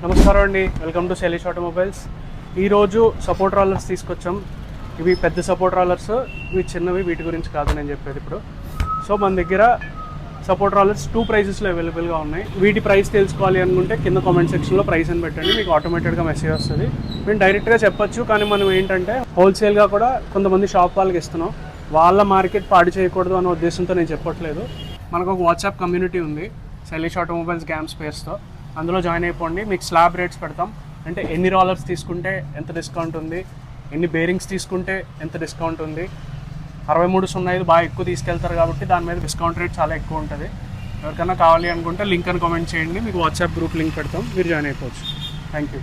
నమస్కారం అండి, welcome to Shailesh automobiles. ఈరోజు సపోర్ట్ రాలర్స్ తీసుకొచ్చాం. ఇవి పెద్ద సపోర్ట్ రాలర్స్, ఇవి చిన్నవి, వీటి గురించి కాదు నేను చెప్పేది ఇప్పుడు. సో మన దగ్గర సపోర్ట్ రాలర్స్ 2 ప్రైజెస్లో అవైలబుల్గా ఉన్నాయి. వీటి ప్రైస్ తెలుసుకోవాలి అనుకుంటే కింద కామెంట్ సెక్షన్లో ప్రైస్ అని పెట్టండి, మీకు ఆటోమేటెడ్గా మెసేజ్ వస్తుంది. మేము డైరెక్ట్గా చెప్పొచ్చు, కానీ మనం ఏంటంటే హోల్సేల్గా కూడా కొంతమంది షాప్ వాళ్ళకి ఇస్తున్నాం. వాళ్ళ మార్కెట్ పాడు చేయకూడదు అనే ఉద్దేశంతో నేను చెప్పట్లేదు. మనకు ఒక వాట్సాప్ కమ్యూనిటీ ఉంది, శైలేష్ ఆటోమొబైల్స్ గ్యామ్ స్పేస్తో. అందులో జాయిన్ అయిపోండి, మీకు స్లాబ్ రేట్స్ పెడతాం. అంటే ఎన్ని రాలర్స్ తీసుకుంటే ఎంత డిస్కౌంట్ ఉంది, ఎన్ని బేరింగ్స్ తీసుకుంటే ఎంత డిస్కౌంట్ ఉంది. 6305 బాగా ఎక్కువ తీసుకెళ్తారు కాబట్టి దాని మీద డిస్కౌంట్ రేట్ చాలా ఎక్కువ ఉంటుంది. ఎవరికైనా కావాలి అనుకుంటే లింక్ అని కామెంట్ చేయండి, మీకు వాట్సాప్ గ్రూప్ లింక్ పెడతాం, మీరు జాయిన్ అయిపోవచ్చు. Thank you.